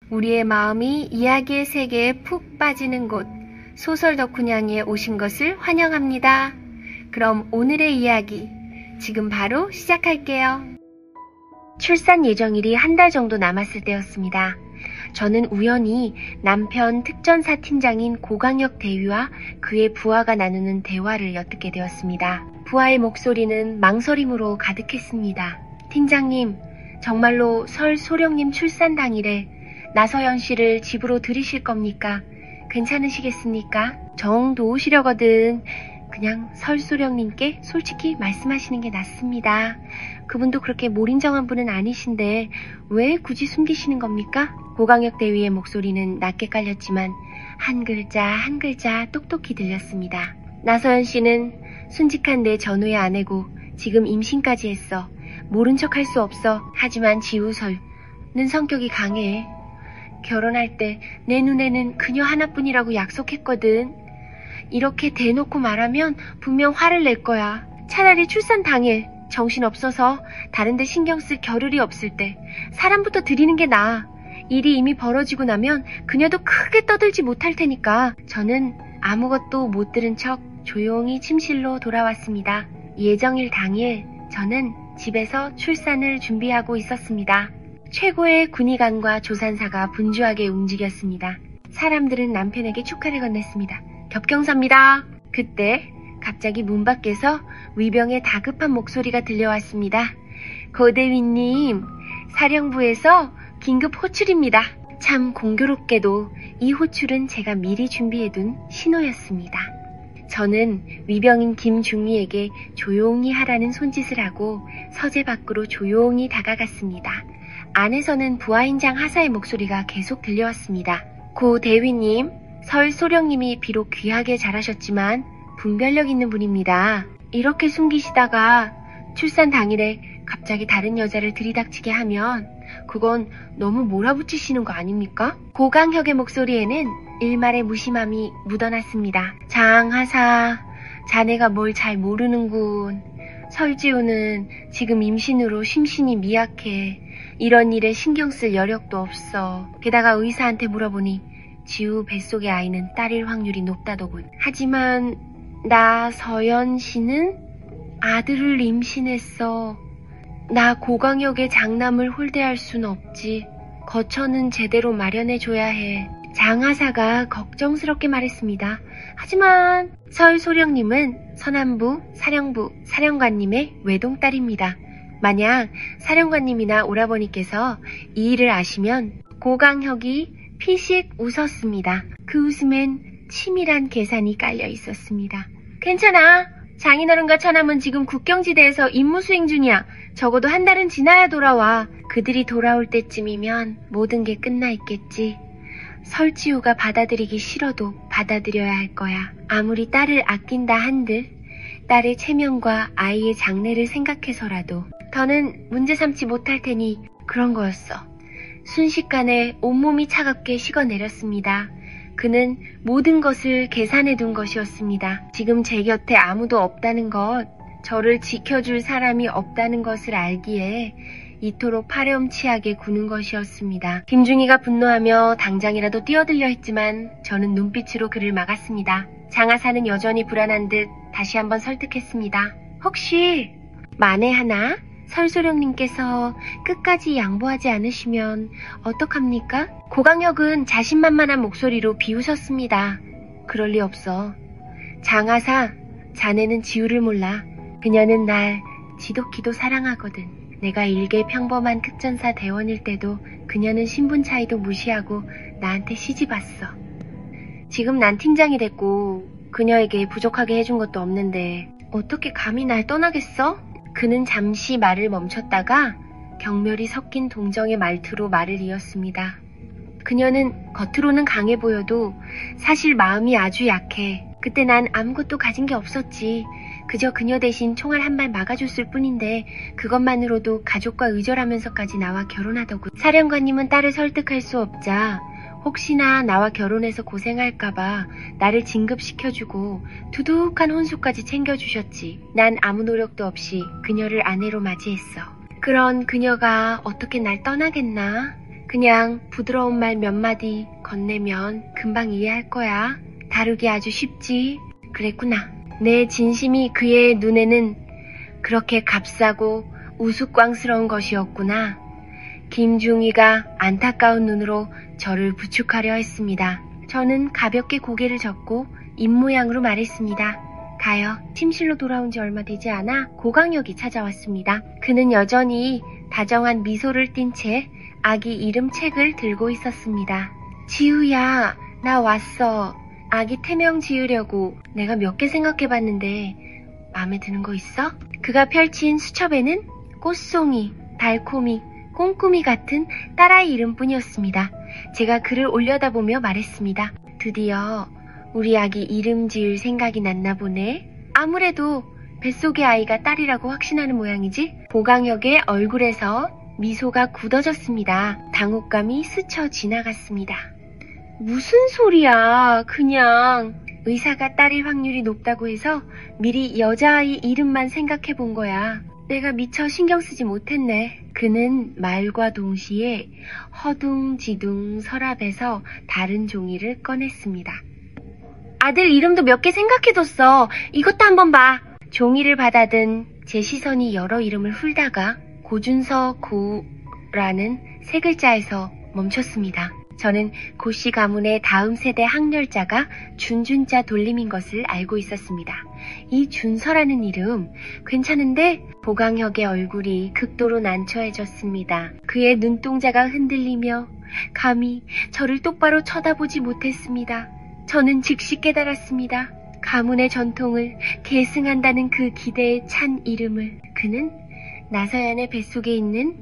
우리의 마음이 이야기의 세계에 푹 빠지는 곳, 소설 덕후냥이에 오신 것을 환영합니다. 그럼 오늘의 이야기, 지금 바로 시작할게요. 출산 예정일이 한 달 정도 남았을 때였습니다. 저는 우연히 남편 특전사 팀장인 고강혁 대위와 그의 부하가 나누는 대화를 엿듣게 되었습니다. 부하의 목소리는 망설임으로 가득했습니다. 팀장님, 정말로 설 소령님 출산 당일에 나서연 씨를 집으로 들이실 겁니까? 괜찮으시겠습니까? 정 도우시려거든. 그냥 설 소령님께 솔직히 말씀하시는 게 낫습니다. 그분도 그렇게 몰인정한 분은 아니신데 왜 굳이 숨기시는 겁니까? 고강혁 대위의 목소리는 낮게 깔렸지만 한 글자 한 글자 똑똑히 들렸습니다. 나서연 씨는 순직한 내 전우의 아내고 지금 임신까지 했어. 모른 척 할 수 없어. 하지만 지우설는 성격이 강해. 결혼할 때 내 눈에는 그녀 하나뿐이라고 약속했거든. 이렇게 대놓고 말하면 분명 화를 낼 거야. 차라리 출산 당일 정신없어서 다른 데 신경 쓸 겨를이 없을 때 사람부터 드리는 게 나아. 일이 이미 벌어지고 나면 그녀도 크게 떠들지 못할 테니까. 저는 아무것도 못 들은 척 조용히 침실로 돌아왔습니다. 예정일 당일 저는 집에서 출산을 준비하고 있었습니다. 최고의 군의관과 조산사가 분주하게 움직였습니다. 사람들은 남편에게 축하를 건넸습니다. 겹경사입니다. 그때 갑자기 문 밖에서 위병의 다급한 목소리가 들려왔습니다. 고대위님, 사령부에서 긴급 호출입니다. 참 공교롭게도 이 호출은 제가 미리 준비해둔 신호였습니다. 저는 위병인 김중리에게 조용히 하라는 손짓을 하고 서재 밖으로 조용히 다가갔습니다. 안에서는 부하인장 하사의 목소리가 계속 들려왔습니다. 고 대위님, 설 소령님이 비록 귀하게 잘하셨지만 분별력 있는 분입니다. 이렇게 숨기시다가 출산 당일에 갑자기 다른 여자를 들이닥치게 하면 그건 너무 몰아붙이시는 거 아닙니까? 고강혁의 목소리에는 일말의 무심함이 묻어났습니다. 장하사, 자네가 뭘 잘 모르는군. 설지우는 지금 임신으로 심신이 미약해. 이런 일에 신경 쓸 여력도 없어. 게다가 의사한테 물어보니 지우 뱃속의 아이는 딸일 확률이 높다더군. 하지만 나 서연 씨는 아들을 임신했어. 나 고강혁의 장남을 홀대할 순 없지. 거처는 제대로 마련해줘야 해. 장하사가 걱정스럽게 말했습니다. 하지만 설 소령님은 선안부, 사령부, 사령관님의 외동딸입니다. 만약 사령관님이나 오라버니께서 이 일을 아시면 고강혁이 피식 웃었습니다. 그 웃음엔 치밀한 계산이 깔려 있었습니다. 괜찮아. 장인어른과 처남은 지금 국경지대에서 임무 수행 중이야. 적어도 한 달은 지나야 돌아와. 그들이 돌아올 때쯤이면 모든 게 끝나 있겠지. 설지우가 받아들이기 싫어도 받아들여야 할 거야. 아무리 딸을 아낀다 한들 딸의 체면과 아이의 장래를 생각해서라도 더는 문제 삼지 못할 테니 그런 거였어. 순식간에 온몸이 차갑게 식어내렸습니다. 그는 모든 것을 계산해 둔 것이었습니다. 지금 제 곁에 아무도 없다는 것, 저를 지켜줄 사람이 없다는 것을 알기에 이토록 파렴치하게 구는 것이었습니다. 김중희가 분노하며 당장이라도 뛰어들려 했지만 저는 눈빛으로 그를 막았습니다. 장하사는 여전히 불안한 듯 다시 한번 설득했습니다. 혹시 만에 하나 설소령님께서 끝까지 양보하지 않으시면 어떡합니까? 고강혁은 자신만만한 목소리로 비웃었습니다. 그럴 리 없어. 장하사, 자네는 지우를 몰라. 그녀는 날 지독히도 사랑하거든. 내가 일개 평범한 특전사 대원일 때도 그녀는 신분 차이도 무시하고 나한테 시집 왔어. 지금 난 팀장이 됐고 그녀에게 부족하게 해준 것도 없는데 어떻게 감히 날 떠나겠어? 그는 잠시 말을 멈췄다가 경멸이 섞인 동정의 말투로 말을 이었습니다. 그녀는 겉으로는 강해 보여도 사실 마음이 아주 약해. 그때 난 아무것도 가진 게 없었지. 그저 그녀 대신 총알 한 발 막아줬을 뿐인데 그것만으로도 가족과 의절하면서까지 나와 결혼하더군. 사령관님은 딸을 설득할 수 없자 혹시나 나와 결혼해서 고생할까봐 나를 진급시켜주고 두둑한 혼수까지 챙겨주셨지. 난 아무 노력도 없이 그녀를 아내로 맞이했어. 그런 그녀가 어떻게 날 떠나겠나? 그냥 부드러운 말 몇 마디 건네면 금방 이해할 거야. 다루기 아주 쉽지. 그랬구나. 내 진심이 그의 눈에는 그렇게 값싸고 우스꽝스러운 것이었구나. 김중희가 안타까운 눈으로 저를 부축하려 했습니다. 저는 가볍게 고개를 젓고 입모양으로 말했습니다. 가요. 침실로 돌아온 지 얼마 되지 않아 고강혁이 찾아왔습니다. 그는 여전히 다정한 미소를 띤 채 아기 이름 책을 들고 있었습니다. 지우야, 나 왔어. 아기 태명 지으려고 내가 몇 개 생각해봤는데 마음에 드는 거 있어? 그가 펼친 수첩에는 꽃송이, 달콤이, 꼼꼼이 같은 딸아이 이름뿐이었습니다. 제가 글을 올려다보며 말했습니다. 드디어 우리 아기 이름 지을 생각이 났나 보네. 아무래도 뱃속의 아이가 딸이라고 확신하는 모양이지? 고강혁의 얼굴에서 미소가 굳어졌습니다. 당혹감이 스쳐 지나갔습니다. 무슨 소리야. 그냥 의사가 딸일 확률이 높다고 해서 미리 여자아이 이름만 생각해 본 거야. 내가 미처 신경 쓰지 못했네. 그는 말과 동시에 허둥지둥 서랍에서 다른 종이를 꺼냈습니다. 아들 이름도 몇 개 생각해뒀어. 이것도 한번 봐. 종이를 받아든 제 시선이 여러 이름을 훑다가 고준서 고라는 세 글자에서 멈췄습니다. 저는 고씨 가문의 다음 세대 항렬자가 준준자 돌림인 것을 알고 있었습니다. 이 준서라는 이름 괜찮은데? 고강혁의 얼굴이 극도로 난처해졌습니다. 그의 눈동자가 흔들리며 감히 저를 똑바로 쳐다보지 못했습니다. 저는 즉시 깨달았습니다. 가문의 전통을 계승한다는 그 기대에 찬 이름을 그는 나서연의 뱃속에 있는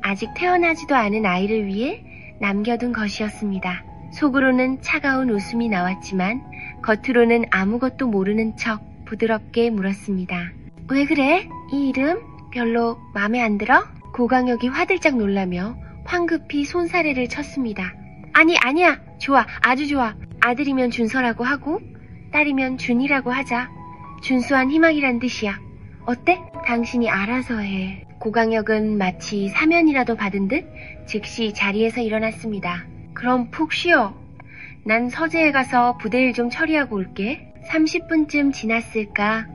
아직 태어나지도 않은 아이를 위해 남겨둔 것이었습니다. 속으로는 차가운 웃음이 나왔지만 겉으로는 아무것도 모르는 척 부드럽게 물었습니다. 왜 그래? 이 이름 별로 마음에 안 들어? 고강혁이 화들짝 놀라며 황급히 손사래를 쳤습니다. 아니야. 좋아. 아주 좋아. 아들이면 준서라고 하고 딸이면 준이라고 하자. 준수한 희망이란 뜻이야. 어때? 당신이 알아서 해. 고강혁은 마치 사면이라도 받은 듯 즉시 자리에서 일어났습니다. 그럼 푹 쉬어. 난 서재에 가서 부대일 좀 처리하고 올게. 30분쯤 지났을까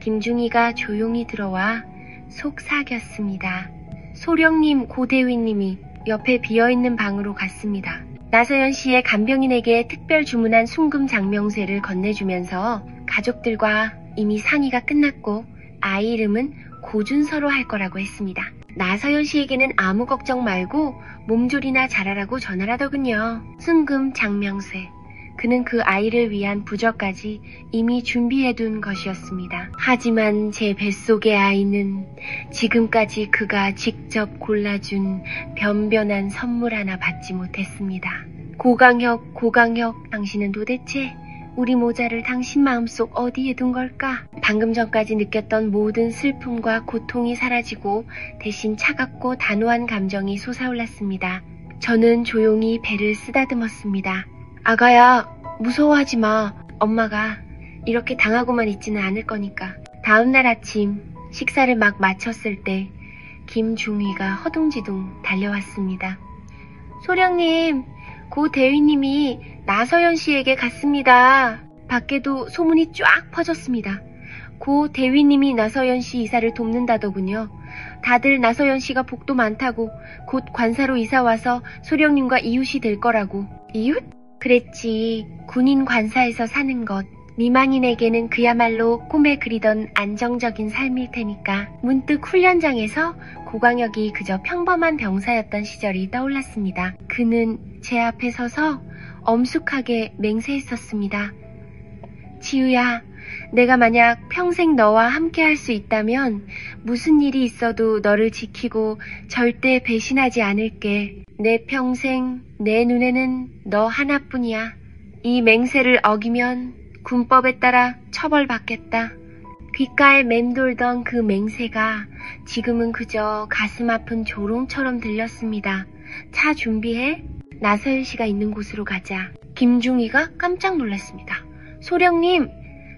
김중희가 조용히 들어와 속삭였습니다. 소령님, 고대위님이 옆에 비어있는 방으로 갔습니다. 나서연 씨의 간병인에게 특별 주문한 순금 장명쇠를 건네주면서 가족들과 이미 상의가 끝났고 아이 이름은 고준서로 할 거라고 했습니다. 나서연 씨에게는 아무 걱정 말고 몸조리나 잘하라고 전하라더군요. 순금 장명쇠. 그는 그 아이를 위한 부적까지 이미 준비해둔 것이었습니다. 하지만 제 뱃속의 아이는 지금까지 그가 직접 골라준 변변한 선물 하나 받지 못했습니다. 고강혁, 당신은 도대체 우리 모자를 당신 마음속 어디에 둔 걸까? 방금 전까지 느꼈던 모든 슬픔과 고통이 사라지고 대신 차갑고 단호한 감정이 솟아올랐습니다. 저는 조용히 배를 쓰다듬었습니다. 아가야, 무서워하지 마. 엄마가 이렇게 당하고만 있지는 않을 거니까. 다음날 아침 식사를 막 마쳤을 때 김중희가 허둥지둥 달려왔습니다. 소령님, 고 대위님이 나서연 씨에게 갔습니다. 밖에도 소문이 쫙 퍼졌습니다. 고 대위님이 나서연 씨 이사를 돕는다더군요. 다들 나서연 씨가 복도 많다고 곧 관사로 이사와서 소령님과 이웃이 될 거라고. 이웃? 그랬지. 군인 관사에서 사는 것. 미만인에게는 그야말로 꿈에 그리던 안정적인 삶일 테니까. 문득 훈련장에서 고강혁이 그저 평범한 병사였던 시절이 떠올랐습니다. 그는 제 앞에 서서 엄숙하게 맹세했었습니다. 지우야, 내가 만약 평생 너와 함께 할 수 있다면 무슨 일이 있어도 너를 지키고 절대 배신하지 않을게. 내 평생 내 눈에는 너 하나뿐이야. 이 맹세를 어기면 군법에 따라 처벌받겠다. 귓가에 맴돌던 그 맹세가 지금은 그저 가슴 아픈 조롱처럼 들렸습니다. 차 준비해. 나서연 씨가 있는 곳으로 가자. 김중희가 깜짝 놀랐습니다. 소령님,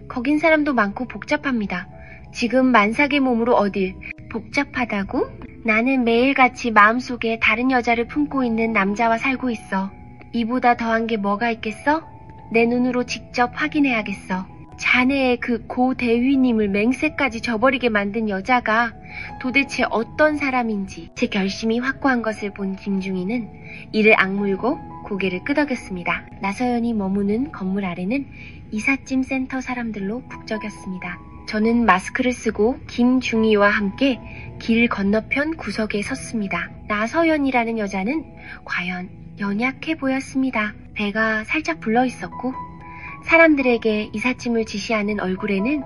거긴 사람도 많고 복잡합니다. 지금 만삭의 몸으로 어딜? 복잡하다고? 나는 매일같이 마음속에 다른 여자를 품고 있는 남자와 살고 있어. 이보다 더한 게 뭐가 있겠어? 내 눈으로 직접 확인해야겠어. 자네의 그 고대위님을 맹세까지 저버리게 만든 여자가 도대체 어떤 사람인지 제 결심이 확고한 것을 본 김중희는 이를 악물고 고개를 끄덕였습니다. 나서연이 머무는 건물 아래는 이삿짐 센터 사람들로 북적였습니다. 저는 마스크를 쓰고 김중희와 함께 길 건너편 구석에 섰습니다. 나서연이라는 여자는 과연 연약해 보였습니다. 배가 살짝 불러 있었고 사람들에게 이삿짐을 지시하는 얼굴에는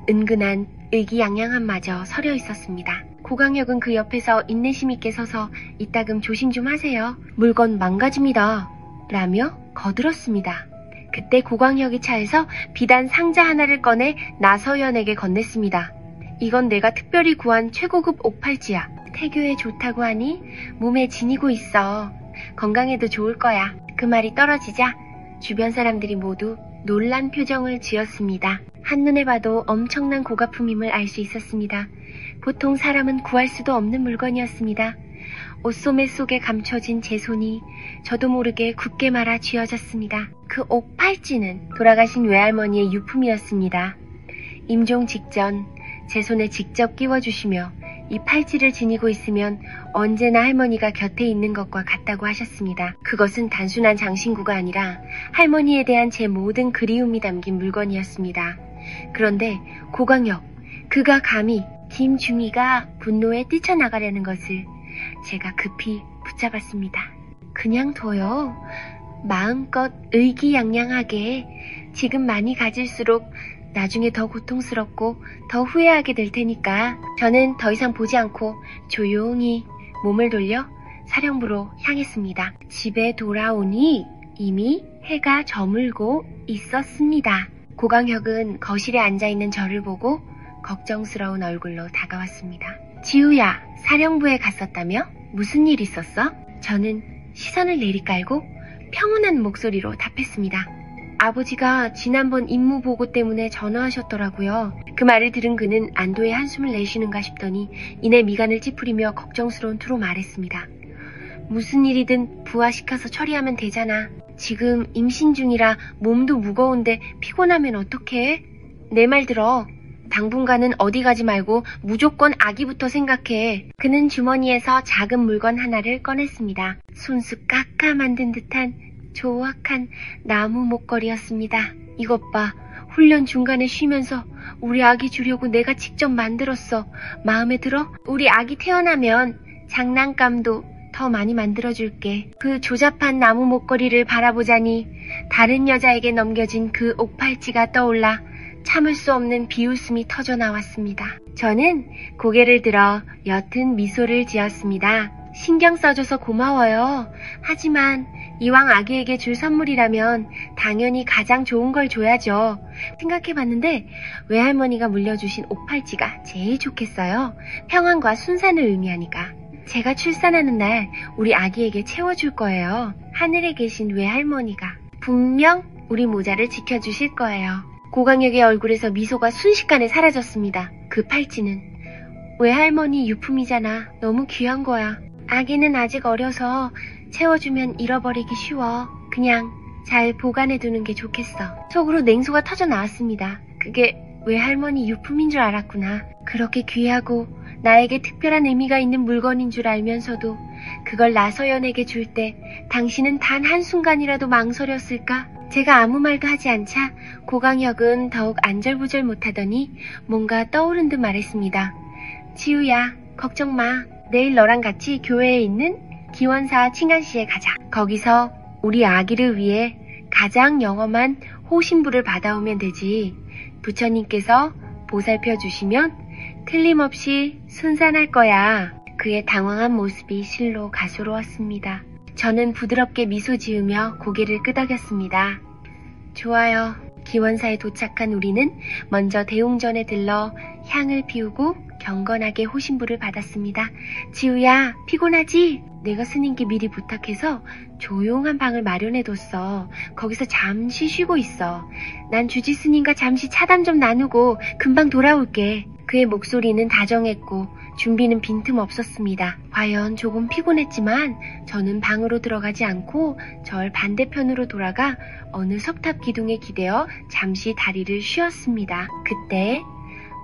은근한 의기양양함마저 서려 있었습니다. 고강혁은 그 옆에서 인내심 있게 서서 이따금 조심 좀 하세요. 물건 망가집니다. 라며 거들었습니다. 그때 고강혁이 차에서 비단 상자 하나를 꺼내 나서연에게 건넸습니다. 이건 내가 특별히 구한 최고급 옥팔찌야. 태교에 좋다고 하니 몸에 지니고 있어. 건강에도 좋을 거야. 그 말이 떨어지자 주변 사람들이 모두 놀란 표정을 지었습니다. 한눈에 봐도 엄청난 고가품임을 알 수 있었습니다. 보통 사람은 구할 수도 없는 물건이었습니다. 옷소매 속에 감춰진 제 손이 저도 모르게 굳게 말아 쥐어졌습니다. 그 옥팔찌는 돌아가신 외할머니의 유품이었습니다. 임종 직전 제 손에 직접 끼워주시며 이 팔찌를 지니고 있으면 언제나 할머니가 곁에 있는 것과 같다고 하셨습니다. 그것은 단순한 장신구가 아니라 할머니에 대한 제 모든 그리움이 담긴 물건이었습니다. 그런데 고강혁, 그가 감히 김중희가 분노에 뛰쳐나가려는 것을 제가 급히 붙잡았습니다. 그냥 둬요. 마음껏 의기양양하게. 지금 많이 가질수록 나중에 더 고통스럽고 더 후회하게 될 테니까. 저는 더 이상 보지 않고 조용히 몸을 돌려 사령부로 향했습니다. 집에 돌아오니 이미 해가 저물고 있었습니다. 고강혁은 거실에 앉아있는 저를 보고 걱정스러운 얼굴로 다가왔습니다. 지우야, 사령부에 갔었다며? 무슨 일 있었어? 저는 시선을 내리깔고 평온한 목소리로 답했습니다. 아버지가 지난번 임무 보고 때문에 전화하셨더라고요. 그 말을 들은 그는 안도의 한숨을 내쉬는가 싶더니 이내 미간을 찌푸리며 걱정스러운 투로 말했습니다. 무슨 일이든 부하시켜서 처리하면 되잖아. 지금 임신 중이라 몸도 무거운데 피곤하면 어떡해? 내 말 들어. 당분간은 어디 가지 말고 무조건 아기부터 생각해. 그는 주머니에서 작은 물건 하나를 꺼냈습니다. 손수 깎아 만든 듯한 조악한 나무 목걸이였습니다. 이것 봐. 훈련 중간에 쉬면서 우리 아기 주려고 내가 직접 만들었어. 마음에 들어? 우리 아기 태어나면 장난감도 더 많이 만들어줄게. 그 조잡한 나무 목걸이를 바라보자니 다른 여자에게 넘겨진 그 옥팔찌가 떠올라 참을 수 없는 비웃음이 터져 나왔습니다. 저는 고개를 들어 옅은 미소를 지었습니다. 신경 써줘서 고마워요. 하지만 이왕 아기에게 줄 선물이라면 당연히 가장 좋은 걸 줘야죠. 생각해봤는데 외할머니가 물려주신 옥팔찌가 제일 좋겠어요. 평안과 순산을 의미하니까. 제가 출산하는 날 우리 아기에게 채워줄 거예요. 하늘에 계신 외할머니가 분명 우리 모자를 지켜주실 거예요. 고강혁의 얼굴에서 미소가 순식간에 사라졌습니다. 그 팔찌는 외할머니 유품이잖아. 너무 귀한 거야. 아기는 아직 어려서 채워주면 잃어버리기 쉬워. 그냥 잘 보관해두는 게 좋겠어. 속으로 냉소가 터져 나왔습니다. 그게 외할머니 유품인 줄 알았구나. 그렇게 귀하고 나에게 특별한 의미가 있는 물건인 줄 알면서도 그걸 나서연에게 줄 때 당신은 단 한순간이라도 망설였을까? 제가 아무 말도 하지 않자 고강혁은 더욱 안절부절 못하더니 뭔가 떠오른 듯 말했습니다. 지우야, 걱정 마. 내일 너랑 같이 교회에 있는 기원사 칭한시에 가자. 거기서 우리 아기를 위해 가장 영험한 호신부를 받아오면 되지. 부처님께서 보살펴 주시면 틀림없이 순산할 거야. 그의 당황한 모습이 실로 가소로웠습니다. 저는 부드럽게 미소 지으며 고개를 끄덕였습니다. 좋아요. 기원사에 도착한 우리는 먼저 대웅전에 들러 향을 피우고 경건하게 호신부를 받았습니다. 지우야, 피곤하지? 내가 스님께 미리 부탁해서 조용한 방을 마련해뒀어. 거기서 잠시 쉬고 있어. 난 주지 스님과 잠시 차담 좀 나누고 금방 돌아올게. 그의 목소리는 다정했고 준비는 빈틈없었습니다. 과연 조금 피곤했지만 저는 방으로 들어가지 않고 절 반대편으로 돌아가 어느 석탑 기둥에 기대어 잠시 다리를 쉬었습니다. 그때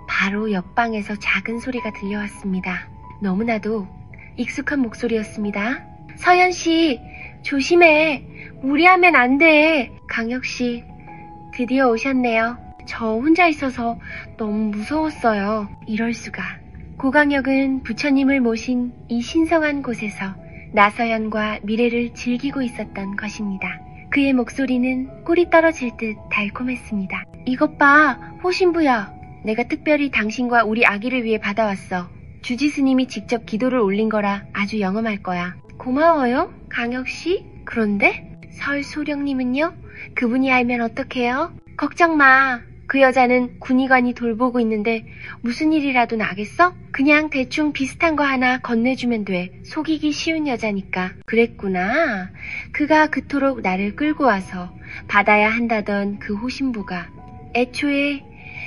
바로 옆방에서 작은 소리가 들려왔습니다. 너무나도 익숙한 목소리였습니다. 서연씨, 조심해. 무리하면 안 돼. 강혁씨, 드디어 오셨네요. 저 혼자 있어서 너무 무서웠어요. 이럴 수가. 고강혁은 부처님을 모신 이 신성한 곳에서 나서연과 미래를 즐기고 있었던 것입니다. 그의 목소리는 꿀이 떨어질 듯 달콤했습니다. 이것 봐, 호신부야. 내가 특별히 당신과 우리 아기를 위해 받아왔어. 주지 스님이 직접 기도를 올린 거라 아주 영험할 거야. 고마워요, 강혁씨. 그런데 설소령님은요? 그분이 알면 어떡해요? 걱정 마. 그 여자는 군의관이 돌보고 있는데 무슨 일이라도 나겠어? 그냥 대충 비슷한 거 하나 건네주면 돼. 속이기 쉬운 여자니까. 그랬구나. 그가 그토록 나를 끌고 와서 받아야 한다던 그 호신부가 애초에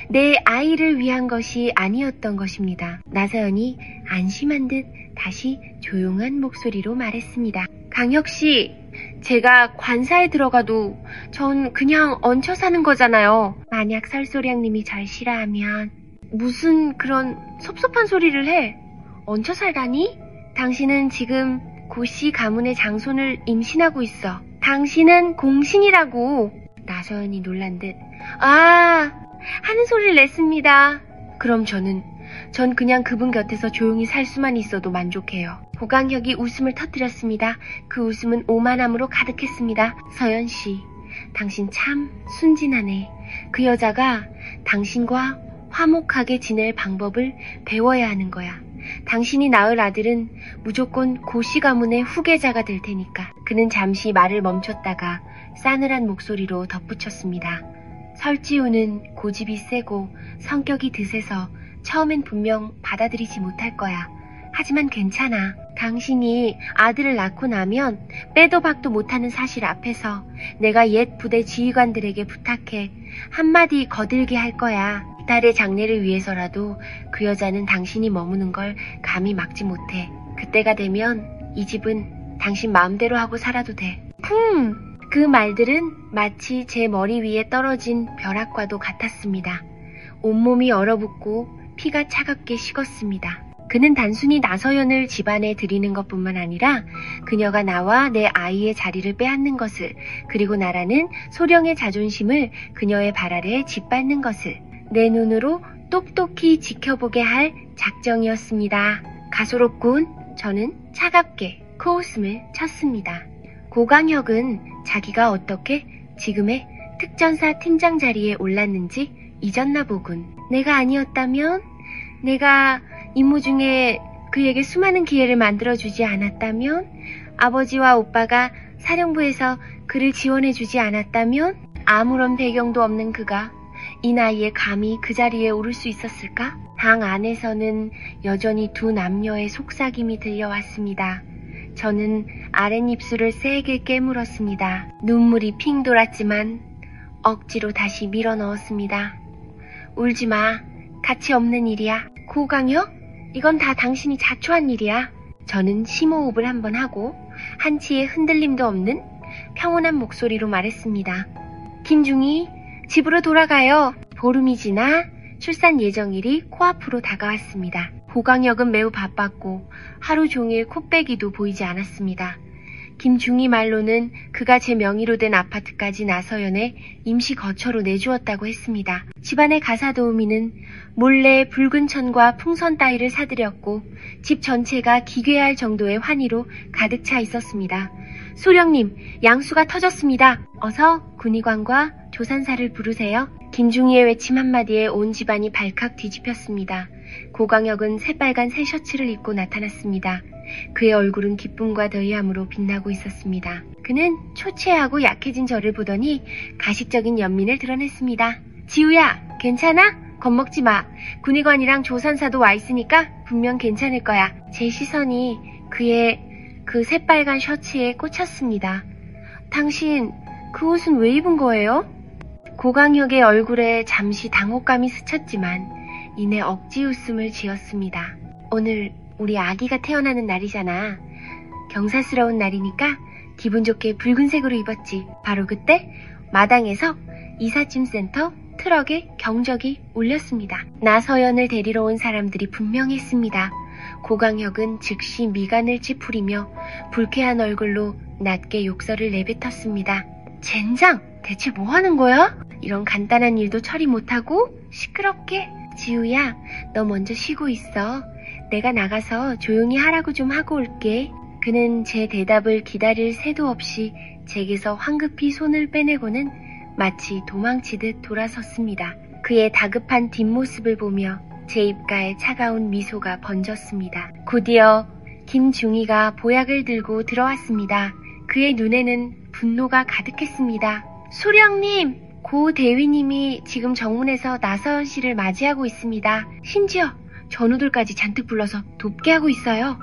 내 아이를 위한 것이 아니었던 것입니다. 나서연이 안심한 듯 다시 조용한 목소리로 말했습니다. 강혁씨, 제가 관사에 들어가도 전 그냥 얹혀 사는 거잖아요. 만약 설소량님이 절 싫어하면 무슨 그런 섭섭한 소리를 해. 얹혀 살다니? 당신은 지금 고씨 가문의 장손을 임신하고 있어. 당신은 공신이라고. 나서연이 놀란 듯 하는 소리를 냈습니다. 그럼 전 그냥 그분 곁에서 조용히 살 수만 있어도 만족해요. 고강혁이 웃음을 터뜨렸습니다. 그 웃음은 오만함으로 가득했습니다. 서연씨, 당신 참 순진하네. 그 여자가 당신과 화목하게 지낼 방법을 배워야 하는 거야. 당신이 낳을 아들은 무조건 고씨 가문의 후계자가 될 테니까. 그는 잠시 말을 멈췄다가 싸늘한 목소리로 덧붙였습니다. 설지우는 고집이 세고 성격이 드세서 처음엔 분명 받아들이지 못할 거야. 하지만 괜찮아. 당신이 아들을 낳고 나면 빼도 박도 못하는 사실 앞에서 내가 옛 부대 지휘관들에게 부탁해 한마디 거들게 할 거야. 딸의 장래를 위해서라도 그 여자는 당신이 머무는 걸 감히 막지 못해. 그때가 되면 이 집은 당신 마음대로 하고 살아도 돼. 그 말들은 마치 제 머리 위에 떨어진 벼락과도 같았습니다. 온몸이 얼어붙고 피가 차갑게 식었습니다. 그는 단순히 나서연을 집안에 들이는 것뿐만 아니라 그녀가 나와 내 아이의 자리를 빼앗는 것을, 그리고 나라는 소령의 자존심을 그녀의 발 아래에 짓밟는 것을 내 눈으로 똑똑히 지켜보게 할 작정이었습니다. 가소롭군. 저는 차갑게 코웃음을 쳤습니다. 고강혁은 자기가 어떻게 지금의 특전사 팀장 자리에 올랐는지 잊었나 보군. 내가 아니었다면, 내가 임무 중에 그에게 수많은 기회를 만들어주지 않았다면, 아버지와 오빠가 사령부에서 그를 지원해주지 않았다면, 아무런 배경도 없는 그가 이 나이에 감히 그 자리에 오를 수 있었을까? 방 안에서는 여전히 두 남녀의 속삭임이 들려왔습니다. 저는 아랫입술을 세게 깨물었습니다. 눈물이 핑 돌았지만 억지로 다시 밀어 넣었습니다. 울지 마. 가치 없는 일이야. 고강혁? 이건 다 당신이 자초한 일이야. 저는 심호흡을 한번 하고 한치의 흔들림도 없는 평온한 목소리로 말했습니다. 김중희, 집으로 돌아가요. 보름이 지나 출산 예정일이 코앞으로 다가왔습니다. 고강혁은 매우 바빴고 하루 종일 코빼기도 보이지 않았습니다. 김중희 말로는 그가 제 명의로 된 아파트까지 나서연의 임시 거처로 내주었다고 했습니다. 집안의 가사도우미는 몰래 붉은 천과 풍선 따위를 사들였고 집 전체가 기괴할 정도의 환희로 가득 차 있었습니다. 소령님, 양수가 터졌습니다. 어서 군의관과 조산사를 부르세요. 김중희의 외침 한마디에 온 집안이 발칵 뒤집혔습니다. 고강혁은 새빨간 새 셔츠를 입고 나타났습니다. 그의 얼굴은 기쁨과 더위함으로 빛나고 있었습니다. 그는 초췌하고 약해진 저를 보더니 가식적인 연민을 드러냈습니다. 지우야, 괜찮아? 겁먹지 마. 군의관이랑 조산사도 와 있으니까 분명 괜찮을 거야. 제 시선이 그의 그 새빨간 셔츠에 꽂혔습니다. 당신, 그 옷은 왜 입은 거예요? 고강혁의 얼굴에 잠시 당혹감이 스쳤지만 이내 억지 웃음을 지었습니다. 오늘 우리 아기가 태어나는 날이잖아. 경사스러운 날이니까 기분 좋게 붉은색으로 입었지. 바로 그때 마당에서 이삿짐센터 트럭에 경적이 울렸습니다. 나서연을 데리러 온 사람들이 분명했습니다. 고강혁은 즉시 미간을 찌푸리며 불쾌한 얼굴로 낮게 욕설을 내뱉었습니다. 젠장! 대체 뭐 하는 거야? 이런 간단한 일도 처리 못하고 시끄럽게. 지우야, 너 먼저 쉬고 있어. 내가 나가서 조용히 하라고 좀 하고 올게. 그는 제 대답을 기다릴 새도 없이 제게서 황급히 손을 빼내고는 마치 도망치듯 돌아섰습니다. 그의 다급한 뒷모습을 보며 제 입가에 차가운 미소가 번졌습니다. 곧이어 김중희가 보약을 들고 들어왔습니다. 그의 눈에는 분노가 가득했습니다. 소령님! 고 대위님이 지금 정문에서 나서연 씨를 맞이하고 있습니다. 심지어 전우들까지 잔뜩 불러서 돕게 하고 있어요.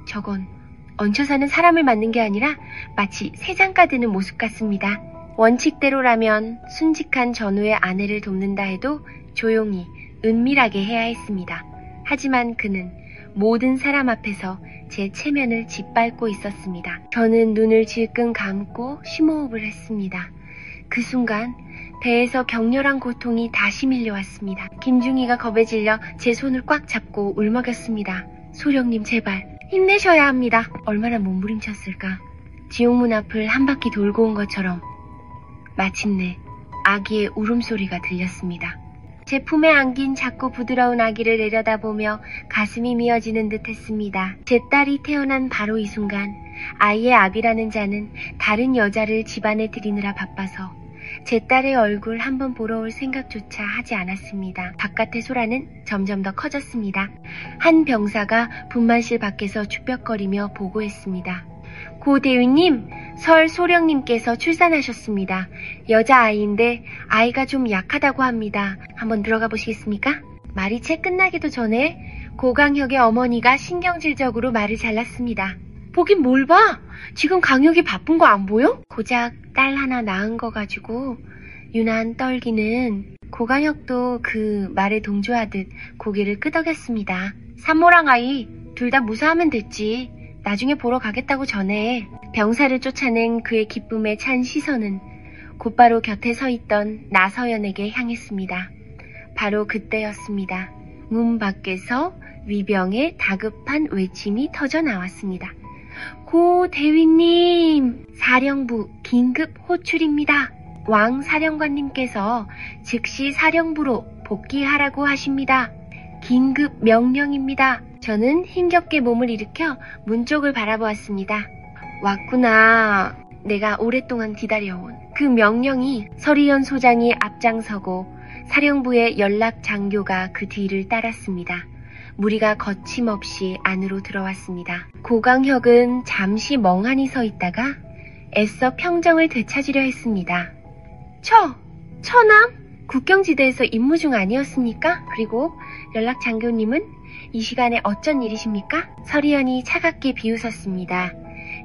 저건 얹혀 사는 사람을 맞는 게 아니라 마치 새장가 드는 모습 같습니다. 원칙대로라면 순직한 전우의 아내를 돕는다 해도 조용히 은밀하게 해야 했습니다. 하지만 그는 모든 사람 앞에서 제 체면을 짓밟고 있었습니다. 저는 눈을 질끈 감고 심호흡을 했습니다. 그 순간 배에서 격렬한 고통이 다시 밀려왔습니다. 김중희가 겁에 질려 제 손을 꽉 잡고 울먹였습니다. 소령님 제발 힘내셔야 합니다. 얼마나 몸부림쳤을까. 지옥문 앞을 한 바퀴 돌고 온 것처럼 마침내 아기의 울음소리가 들렸습니다. 제 품에 안긴 작고 부드러운 아기를 내려다보며 가슴이 미어지는 듯 했습니다. 제 딸이 태어난 바로 이 순간 아이의 아비라는 자는 다른 여자를 집안에 들이느라 바빠서 제 딸의 얼굴 한번 보러 올 생각조차 하지 않았습니다. 바깥의 소란은 점점 더 커졌습니다. 한 병사가 분만실 밖에서 주뼛거리며 보고했습니다. 고 대위님, 설 소령님께서 출산하셨습니다. 여자아이인데 아이가 좀 약하다고 합니다. 한번 들어가 보시겠습니까? 말이 채 끝나기도 전에 고강혁의 어머니가 신경질적으로 말을 잘랐습니다. 보긴 뭘 봐? 지금 강혁이 바쁜 거 안 보여? 고작 딸 하나 낳은 거 가지고 유난 떨기는. 고강혁도 그 말에 동조하듯 고개를 끄덕였습니다. 산모랑 아이 둘 다 무사하면 됐지. 나중에 보러 가겠다고 전해. 병사를 쫓아낸 그의 기쁨에 찬 시선은 곧바로 곁에 서 있던 나서연에게 향했습니다. 바로 그때였습니다. 문 밖에서 위병의 다급한 외침이 터져 나왔습니다. 고 대위님, 사령부 긴급 호출입니다. 왕 사령관님께서 즉시 사령부로 복귀하라고 하십니다. 긴급 명령입니다. 저는 힘겹게 몸을 일으켜 문 쪽을 바라보았습니다. 왔구나. 내가 오랫동안 기다려온 그 명령이. 서리연 소장이 앞장서고 사령부의 연락 장교가 그 뒤를 따랐습니다. 무리가 거침없이 안으로 들어왔습니다. 고강혁은 잠시 멍하니 서 있다가 애써 평정을 되찾으려 했습니다. 처남? 국경지대에서 임무 중 아니었습니까? 그리고 연락 장교님은 이 시간에 어쩐 일이십니까? 서리연이 차갑게 비웃었습니다.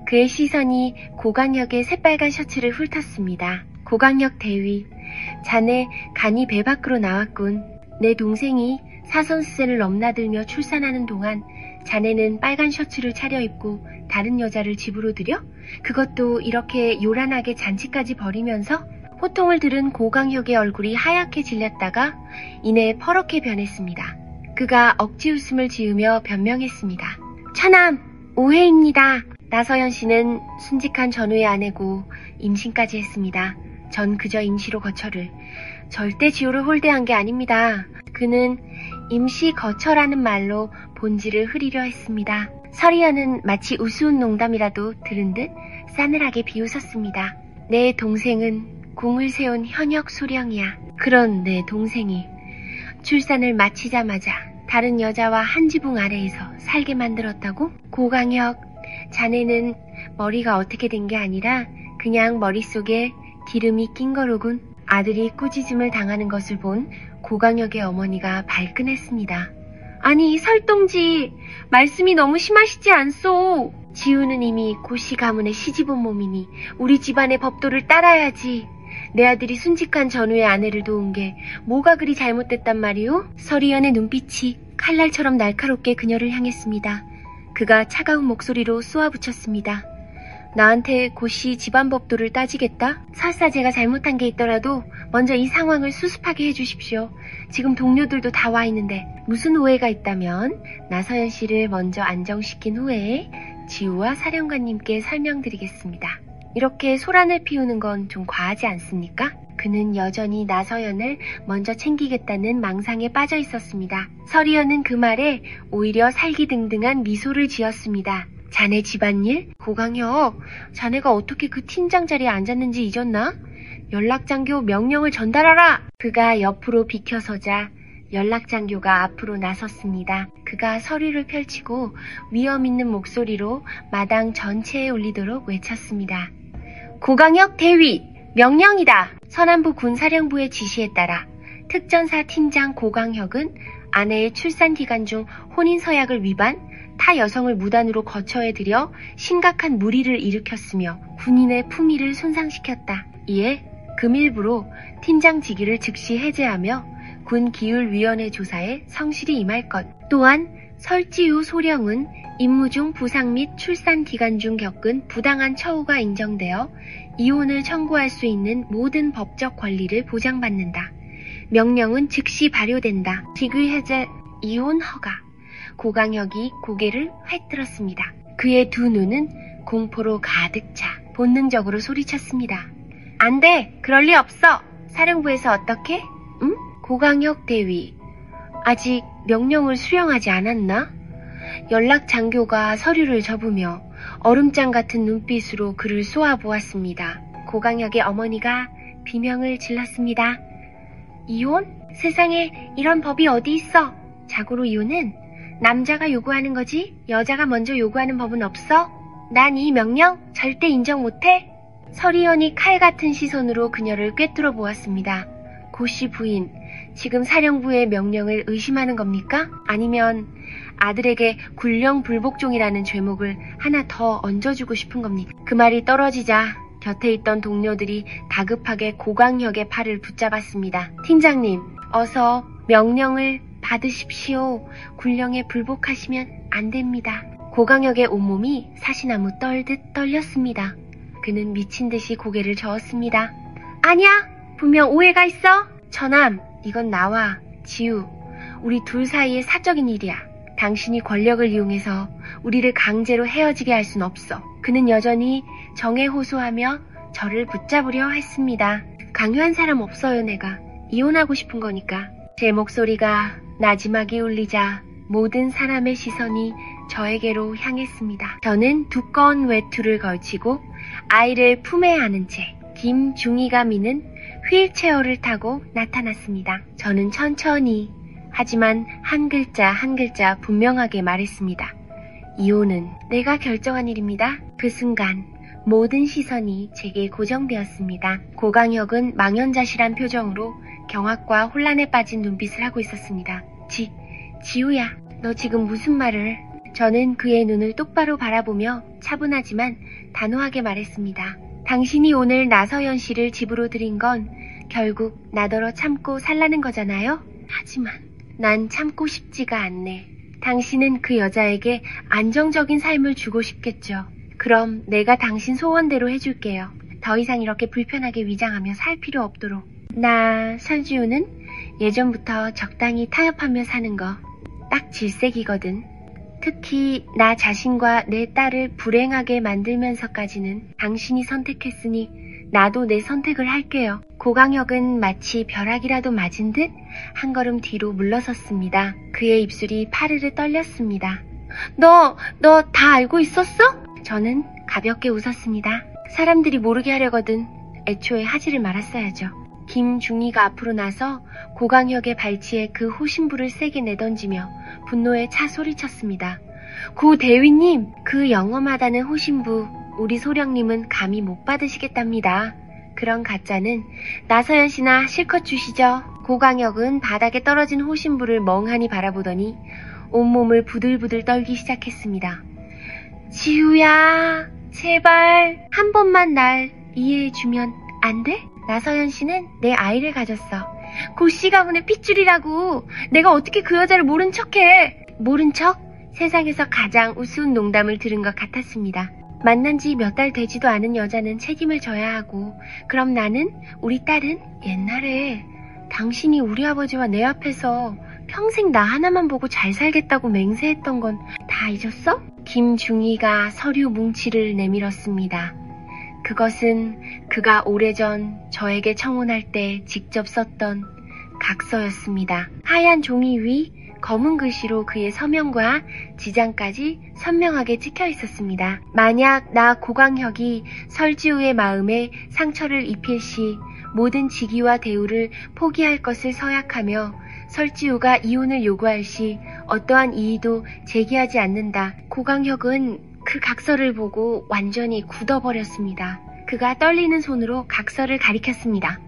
그의 시선이 고강혁의 새빨간 셔츠를 훑었습니다. 고강혁 대위, 자네 간이 배 밖으로 나왔군. 내 동생이 사선수세를 넘나들며 출산하는 동안 자네는 빨간 셔츠를 차려입고 다른 여자를 집으로 들여? 그것도 이렇게 요란하게 잔치까지 벌이면서? 호통을 들은 고강혁의 얼굴이 하얗게 질렸다가 이내 퍼렇게 변했습니다. 그가 억지 웃음을 지으며 변명했습니다. 처남, 오해입니다. 나서연 씨는 순직한 전우의 아내고 임신까지 했습니다. 전 그저 임시로 거처를. 절대 지호를 홀대한 게 아닙니다. 그는 임시 거처라는 말로 본질을 흐리려 했습니다. 서리연은 마치 우스운 농담이라도 들은 듯 싸늘하게 비웃었습니다. 내 동생은 공을 세운 현역 소령이야. 그런 내 동생이 출산을 마치자마자 다른 여자와 한 지붕 아래에서 살게 만들었다고? 고강혁, 자네는 머리가 어떻게 된 게 아니라 그냥 머릿속에 기름이 낀 거로군. 아들이 꾸짖음을 당하는 것을 본 고강혁의 어머니가 발끈했습니다. 아니 설동지, 말씀이 너무 심하시지 않소? 지우는 이미 고시 가문의 시집 온 몸이니 우리 집안의 법도를 따라야지. 내 아들이 순직한 전우의 아내를 도운 게 뭐가 그리 잘못됐단 말이오? 서리연의 눈빛이 칼날처럼 날카롭게 그녀를 향했습니다. 그가 차가운 목소리로 쏘아붙였습니다. 나한테 고시 집안법도를 따지겠다? 설사 제가 잘못한 게 있더라도 먼저 이 상황을 수습하게 해주십시오. 지금 동료들도 다 와 있는데 무슨 오해가 있다면 나서연 씨를 먼저 안정시킨 후에 지우와 사령관님께 설명드리겠습니다. 이렇게 소란을 피우는 건 좀 과하지 않습니까? 그는 여전히 나서연을 먼저 챙기겠다는 망상에 빠져 있었습니다. 서리연은 그 말에 오히려 살기등등한 미소를 지었습니다. 자네 집안일? 고강혁, 자네가 어떻게 그 팀장 자리에 앉았는지 잊었나? 연락장교 명령을 전달하라! 그가 옆으로 비켜서자 연락장교가 앞으로 나섰습니다. 그가 서류를 펼치고 위험 있는 목소리로 마당 전체에 울리도록 외쳤습니다. 고강혁 대위! 명령이다! 서남부 군사령부의 지시에 따라 특전사 팀장 고강혁은 아내의 출산 기간 중 혼인서약을 위반, 타 여성을 무단으로 거처에 들여 심각한 무리를 일으켰으며 군인의 품위를 손상시켰다. 이에 금일부로 팀장 직위를 즉시 해제하며 군기율위원회 조사에 성실히 임할 것. 또한 설지우 소령은 임무 중 부상 및 출산 기간 중 겪은 부당한 처우가 인정되어 이혼을 청구할 수 있는 모든 법적 권리를 보장받는다. 명령은 즉시 발효된다. 직위 해제, 이혼 허가. 고강혁이 고개를 획 들었습니다. 그의 두 눈은 공포로 가득 차 본능적으로 소리쳤습니다. 안 돼! 그럴 리 없어! 사령부에서 어떻게? 응? 고강혁 대위. 아직 명령을 수령하지 않았나? 연락 장교가 서류를 접으며 얼음장 같은 눈빛으로 그를 쏘아보았습니다. 고강혁의 어머니가 비명을 질렀습니다. 이혼? 세상에 이런 법이 어디 있어? 자고로 이혼은 남자가 요구하는 거지 여자가 먼저 요구하는 법은 없어? 난 이 명령 절대 인정 못해? 서리연이 칼 같은 시선으로 그녀를 꿰뚫어 보았습니다. 고씨 부인, 지금 사령부의 명령을 의심하는 겁니까? 아니면 아들에게 굴령불복종이라는 죄목을 하나 더 얹어주고 싶은 겁니까? 그 말이 떨어지자 곁에 있던 동료들이 다급하게 고강혁의 팔을 붙잡았습니다. 팀장님, 어서 명령을 받으십시오. 굴령에 불복하시면 안 됩니다. 고강혁의 온몸이 사시나무 떨듯 떨렸습니다. 그는 미친 듯이 고개를 저었습니다. 아니야! 분명 오해가 있어! 처남, 이건 나와 지우, 우리 둘 사이의 사적인 일이야. 당신이 권력을 이용해서 우리를 강제로 헤어지게 할 순 없어. 그는 여전히 정에 호소하며 저를 붙잡으려 했습니다. 강요한 사람 없어요, 내가. 이혼하고 싶은 거니까. 제 목소리가 나지막이 울리자 모든 사람의 시선이 저에게로 향했습니다. 저는 두꺼운 외투를 걸치고 아이를 품에 안은 채 김중희가 미는 휠체어를 타고 나타났습니다. 저는 천천히 하지만 한 글자 한 글자 분명하게 말했습니다. 이혼은 내가 결정한 일입니다. 그 순간 모든 시선이 제게 고정되었습니다. 고강혁은 망연자실한 표정으로 경악과 혼란에 빠진 눈빛을 하고 있었습니다. 지우야, 너 지금 무슨 말을? 저는 그의 눈을 똑바로 바라보며 차분하지만 단호하게 말했습니다. 당신이 오늘 나서연 씨를 집으로 들인 건 결국 나더러 참고 살라는 거잖아요? 하지만 난 참고 싶지가 않네. 당신은 그 여자에게 안정적인 삶을 주고 싶겠죠. 그럼 내가 당신 소원대로 해줄게요. 더 이상 이렇게 불편하게 위장하며 살 필요 없도록. 나 설지우는 예전부터 적당히 타협하며 사는 거 딱 질색이거든. 특히 나 자신과 내 딸을 불행하게 만들면서까지는 당신이 선택했으니 나도 내 선택을 할게요. 고강혁은 마치 벼락이라도 맞은 듯 한 걸음 뒤로 물러섰습니다. 그의 입술이 파르르 떨렸습니다. 너 다 알고 있었어? 저는 가볍게 웃었습니다. 사람들이 모르게 하려거든 애초에 하지를 말았어야죠. 김중희가 앞으로 나서 고강혁의 발치에 그 호신부를 세게 내던지며 분노에 차 소리쳤습니다. 고 대위님, 그 영험하다는 호신부 우리 소령님은 감히 못 받으시겠답니다. 그런 가짜는 나서연 씨나 실컷 주시죠. 고강혁은 바닥에 떨어진 호신부를 멍하니 바라보더니 온몸을 부들부들 떨기 시작했습니다. 지우야, 제발 한 번만 날 이해해주면 안 돼? 나서연 씨는 내 아이를 가졌어. 고 씨가 보낸 핏줄이라고. 내가 어떻게 그 여자를 모른 척해. 모른 척? 세상에서 가장 우스운 농담을 들은 것 같았습니다. 만난 지 몇 달 되지도 않은 여자는 책임을 져야 하고, 그럼 나는, 우리 딸은 옛날에 당신이 우리 아버지와 내 앞에서 평생 나 하나만 보고 잘 살겠다고 맹세했던 건 다 잊었어? 김중희가 서류 뭉치를 내밀었습니다. 그것은 그가 오래전 저에게 청혼할 때 직접 썼던 각서였습니다. 하얀 종이 위 검은 글씨로 그의 서명과 지장까지 선명하게 찍혀 있었습니다. 만약 나 고광혁이 설지우의 마음에 상처를 입힐 시 모든 직위와 대우를 포기할 것을 서약하며 설지우가 이혼을 요구할 시 어떠한 이의도 제기하지 않는다. 고광혁은 그 각서를 보고 완전히 굳어버렸습니다. 그가 떨리는 손으로 각서를 가리켰습니다.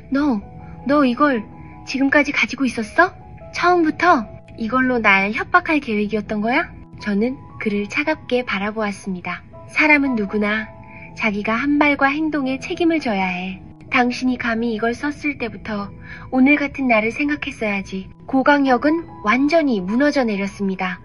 너 이걸 지금까지 가지고 있었어? 처음부터 이걸로 날 협박할 계획이었던 거야? 저는 그를 차갑게 바라보았습니다. 사람은 누구나 자기가 한 말과 행동에 책임을 져야 해. 당신이 감히 이걸 썼을 때부터 오늘 같은 날을 생각했어야지. 고광혁은 완전히 무너져 내렸습니다.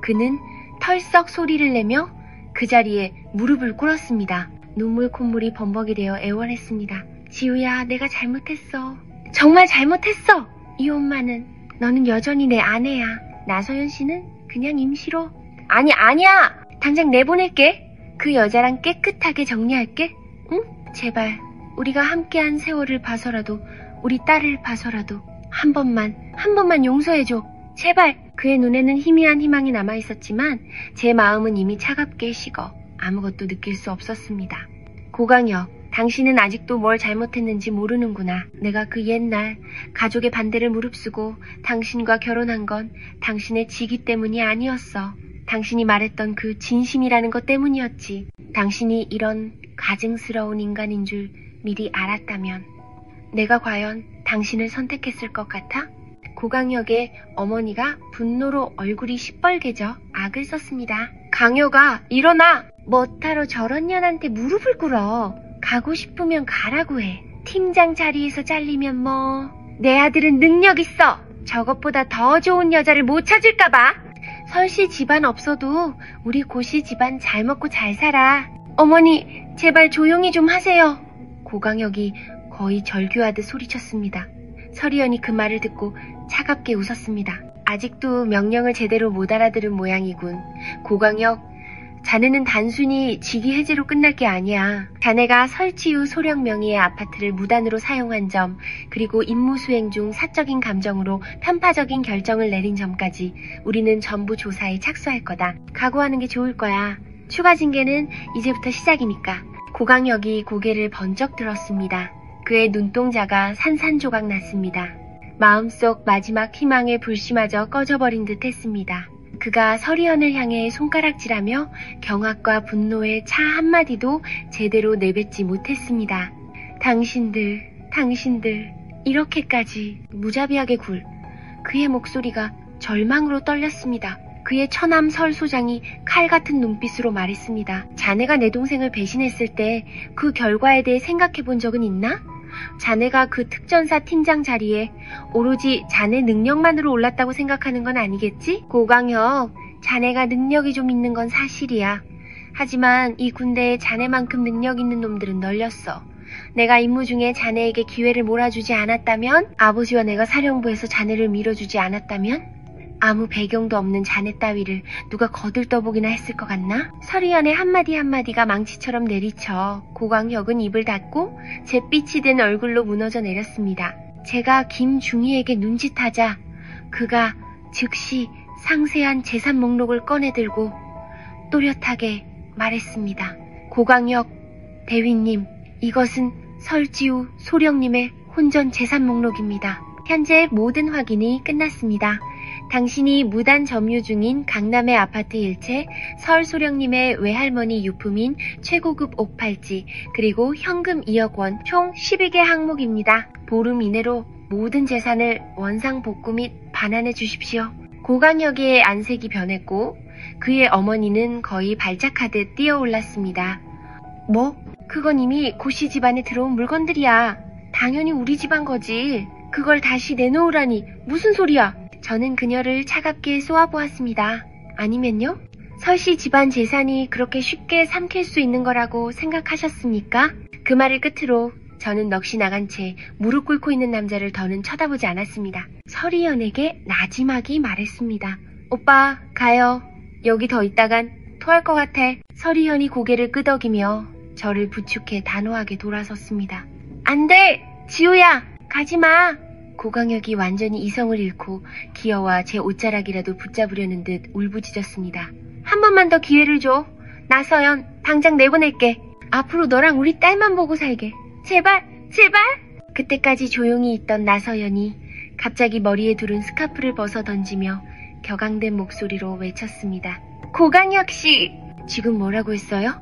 그는 털썩 소리를 내며 그 자리에 무릎을 꿇었습니다. 눈물 콧물이 범벅이 되어 애원했습니다. 지우야, 내가 잘못했어. 정말 잘못했어. 이 엄마는 너는 여전히 내 아내야. 나서연 씨는 그냥 임시로. 아니야. 당장 내보낼게. 그 여자랑 깨끗하게 정리할게. 응? 제발 우리가 함께한 세월을 봐서라도, 우리 딸을 봐서라도 한 번만 용서해줘. 제발. 그의 눈에는 희미한 희망이 남아있었지만 제 마음은 이미 차갑게 식어 아무것도 느낄 수 없었습니다. 고광혁, 당신은 아직도 뭘 잘못했는지 모르는구나. 내가 그 옛날 가족의 반대를 무릅쓰고 당신과 결혼한 건 당신의 직위 때문이 아니었어. 당신이 말했던 그 진심이라는 것 때문이었지. 당신이 이런 가증스러운 인간인 줄 미리 알았다면 내가 과연 당신을 선택했을 것 같아? 고광혁의 어머니가 분노로 얼굴이 시뻘개져 악을 썼습니다. 강혁아, 일어나! 뭐하러 저런 년한테 무릎을 꿇어. 가고 싶으면 가라고 해. 팀장 자리에서 잘리면 뭐. 내 아들은 능력 있어. 저것보다 더 좋은 여자를 못 찾을까봐. 설씨 집안 없어도 우리 고씨 집안 잘 먹고 잘 살아. 어머니, 제발 조용히 좀 하세요. 고광혁이 거의 절규하듯 소리쳤습니다. 설희연이 그 말을 듣고 차갑게 웃었습니다. 아직도 명령을 제대로 못 알아들은 모양이군. 고광혁, 자네는 단순히 직위 해제로 끝날 게 아니야. 자네가 설치후 소령 명의의 아파트를 무단으로 사용한 점, 그리고 임무 수행 중 사적인 감정으로 편파적인 결정을 내린 점까지 우리는 전부 조사에 착수할 거다. 각오하는 게 좋을 거야. 추가 징계는 이제부터 시작이니까. 고광혁이 고개를 번쩍 들었습니다. 그의 눈동자가 산산조각 났습니다. 마음속 마지막 희망의 불씨마저 꺼져버린 듯 했습니다. 그가 설희연을 향해 손가락질하며 경악과 분노의 차 한마디도 제대로 내뱉지 못했습니다. 당신들, 이렇게까지 무자비하게 그의 목소리가 절망으로 떨렸습니다. 그의 처남 설 소장이 칼 같은 눈빛으로 말했습니다. 자네가 내 동생을 배신했을 때 그 결과에 대해 생각해 본 적은 있나? 자네가 그 특전사 팀장 자리에 오로지 자네 능력만으로 올랐다고 생각하는 건 아니겠지? 고광혁, 자네가 능력이 좀 있는 건 사실이야. 하지만 이 군대에 자네만큼 능력 있는 놈들은 널렸어. 내가 임무 중에 자네에게 기회를 몰아주지 않았다면, 아버지와 내가 사령부에서 자네를 밀어주지 않았다면, 아무 배경도 없는 자네 따위를 누가 거들떠보기나 했을 것 같나? 설희연의 한마디 한마디가 망치처럼 내리쳐 고광혁은 입을 닫고 잿빛이 된 얼굴로 무너져 내렸습니다. 제가 김중희에게 눈짓하자 그가 즉시 상세한 재산 목록을 꺼내들고 또렷하게 말했습니다. 고광혁 대위님, 이것은 설지우 소령님의 혼전 재산 목록입니다. 현재 모든 확인이 끝났습니다. 당신이 무단 점유 중인 강남의 아파트 일체, 설소령님의 외할머니 유품인 최고급 옥팔찌, 그리고 현금 2억 원, 총 12개 항목입니다. 보름 이내로 모든 재산을 원상복구 및 반환해 주십시오. 고광혁의 안색이 변했고 그의 어머니는 거의 발작하듯 뛰어올랐습니다. 뭐? 그건 이미 고씨 집안에 들어온 물건들이야. 당연히 우리 집안 거지. 그걸 다시 내놓으라니 무슨 소리야? 저는 그녀를 차갑게 쏘아보았습니다. 아니면요? 설씨 집안 재산이 그렇게 쉽게 삼킬 수 있는 거라고 생각하셨습니까? 그 말을 끝으로 저는 넋이 나간 채 무릎 꿇고 있는 남자를 더는 쳐다보지 않았습니다. 설희연에게 나지막이 말했습니다. 오빠, 가요. 여기 더 있다간 토할 것 같아. 설희연이 고개를 끄덕이며 저를 부축해 단호하게 돌아섰습니다. 안 돼! 지우야! 가지마! 고강혁이 완전히 이성을 잃고 기어와 제 옷자락이라도 붙잡으려는 듯 울부짖었습니다. 한 번만 더 기회를 줘. 나서연, 당장 내보낼게. 앞으로 너랑 우리 딸만 보고 살게. 제발, 제발! 그때까지 조용히 있던 나서연이 갑자기 머리에 두른 스카프를 벗어 던지며 격앙된 목소리로 외쳤습니다. 고강혁 씨! 지금 뭐라고 했어요?